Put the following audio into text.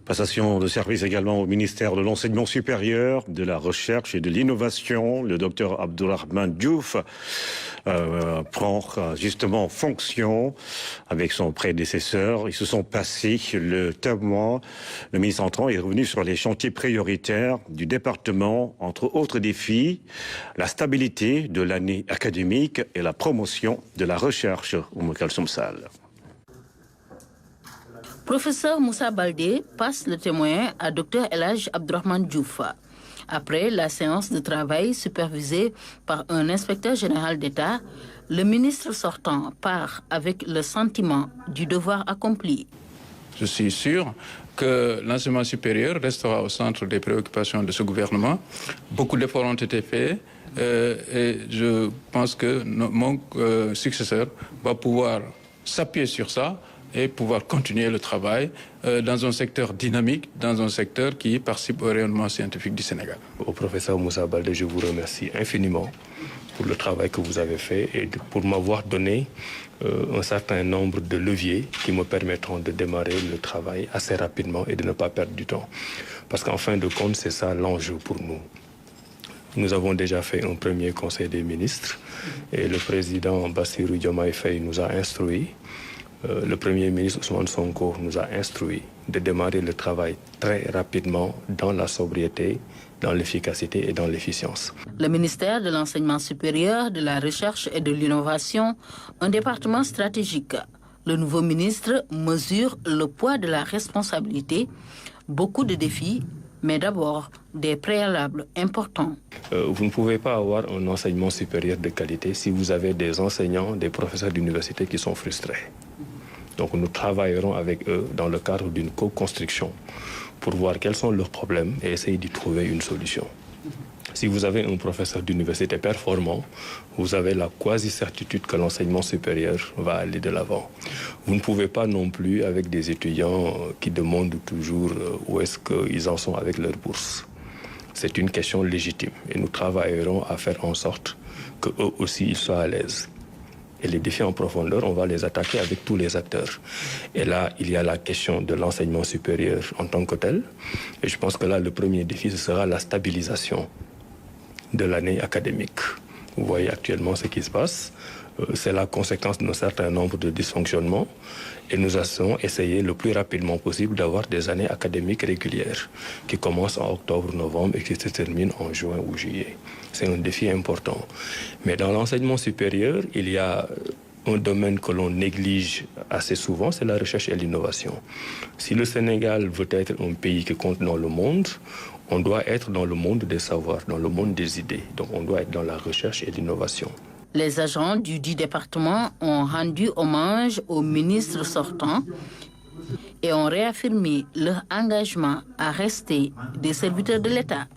Passation de service également au ministère de l'Enseignement supérieur, de la Recherche et de l'Innovation. Le docteur Abdourahmane Diouf prend justement fonction avec son prédécesseur. Ils se sont passés le témoin. Le ministre entrant est revenu sur les chantiers prioritaires du département, entre autres défis, la stabilité de l'année académique et la promotion de la recherche. Professeur Moussa Baldé passe le témoin à Dr El Hadj Abdourahmane Diouf. Après la séance de travail supervisée par un inspecteur général d'État, le ministre sortant part avec le sentiment du devoir accompli. Je suis sûr que l'enseignement supérieur restera au centre des préoccupations de ce gouvernement. Beaucoup d'efforts ont été faits et je pense que mon successeur va pouvoir s'appuyer sur ça et pouvoir continuer le travail dans un secteur dynamique, dans un secteur qui participe au rayonnement scientifique du Sénégal. Au professeur Moussa Baldé, je vous remercie infiniment pour le travail que vous avez fait et pour m'avoir donné un certain nombre de leviers qui me permettront de démarrer le travail assez rapidement et de ne pas perdre du temps. Parce qu'en fin de compte, c'est ça l'enjeu pour nous. Nous avons déjà fait un premier conseil des ministres et le président Bassirou Diomaye Faye nous a instruits. Le Premier ministre Ousmane Sonko nous a instruit de démarrer le travail très rapidement dans la sobriété, dans l'efficacité et dans l'efficience. Le ministère de l'Enseignement supérieur, de la Recherche et de l'Innovation, un département stratégique. Le nouveau ministre mesure le poids de la responsabilité, beaucoup de défis, mais d'abord des préalables importants. Vous ne pouvez pas avoir un enseignement supérieur de qualité si vous avez des enseignants, des professeurs d'université qui sont frustrés. Donc nous travaillerons avec eux dans le cadre d'une co-construction pour voir quels sont leurs problèmes et essayer d'y trouver une solution. Si vous avez un professeur d'université performant, vous avez la quasi-certitude que l'enseignement supérieur va aller de l'avant. Vous ne pouvez pas non plus avec des étudiants qui demandent toujours où est-ce qu'ils en sont avec leur bourse. C'est une question légitime et nous travaillerons à faire en sorte qu'eux aussi ils soient à l'aise. Et les défis en profondeur, on va les attaquer avec tous les acteurs. Et là, il y a la question de l'enseignement supérieur en tant que tel. Et je pense que là, le premier défi, ce sera la stabilisation de l'année académique. Vous voyez actuellement ce qui se passe. C'est la conséquence d'un certain nombre de dysfonctionnements. Et nous allons essayer le plus rapidement possible d'avoir des années académiques régulières qui commencent en octobre, novembre et qui se terminent en juin ou juillet. C'est un défi important. Mais dans l'enseignement supérieur, il y a un domaine que l'on néglige assez souvent, c'est la recherche et l'innovation. Si le Sénégal veut être un pays qui compte dans le monde, on doit être dans le monde des savoirs, dans le monde des idées. Donc on doit être dans la recherche et l'innovation. Les agents du dit département ont rendu hommage au ministre sortant et ont réaffirmé leur engagement à rester des serviteurs de l'État.